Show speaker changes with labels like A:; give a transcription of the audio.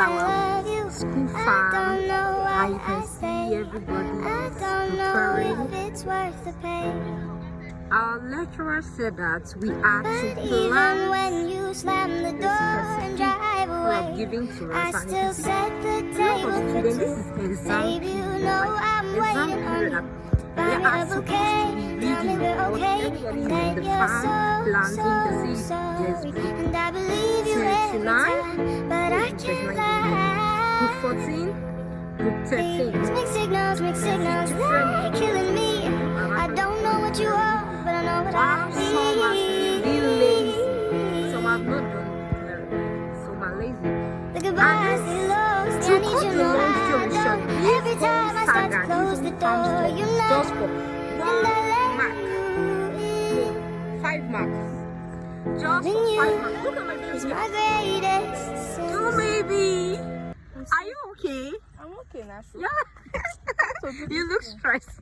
A: our
B: love you.
A: school
B: I
A: farm,
B: don't know why
A: and you
B: I
A: can
B: stay.
A: see everybody
B: I
A: is
B: don't know if
A: preparing.
B: it's worth the pain.
A: Our lecturer said that we are
B: But
A: to
B: even when
A: plant
B: you slam the
A: a
B: door and
A: specific
B: drive
A: crop
B: away,
A: given to
B: I
A: us, and
B: still
A: it is
B: set the
A: a lot
B: table
A: of
B: for
A: students. This
B: two.
A: is exam
B: Baby, you
A: period,
B: know
A: like
B: I'm
A: exam
B: waiting on
A: period.
B: you.
A: They
B: Buy me
A: are
B: a
A: supposed
B: bouquet,
A: to be
B: tell me
A: reading,
B: we're
A: but
B: okay,
A: everybody is in
B: that
A: the
B: you're
A: farm
B: so,
A: planting. You can
B: so
A: see there's
B: sorry.
A: group
B: And I believe you every
A: 29,
B: time, but I
A: group 39
B: can't
A: group
B: lie.
A: 14, group 13.
B: These mixed signals, they're killing me. I don't know what you are, but I know what I
A: While some have been lazy, some have
B: need.
A: not done very well, some are lazy.
B: The goodbyes,
A: And
B: the longs,
A: to
B: I need
A: cut
B: you,
A: a
B: know
A: long
B: I
A: story short,
B: don't.
A: this
B: Every
A: whole
B: time I start to
A: saga,
B: close
A: this
B: the
A: whole farm
B: door,
A: stuff,
B: you know,
A: just for
B: and I let
A: 1 mark,
B: you in.
A: no, 5 marks, just
B: Loving
A: for 5
B: you
A: marks. Look at my
B: is
A: baby.
B: my greatest sin.
A: Oh baby, are you okay?
C: I'm okay, Nasu.
A: Yeah. You look stressed.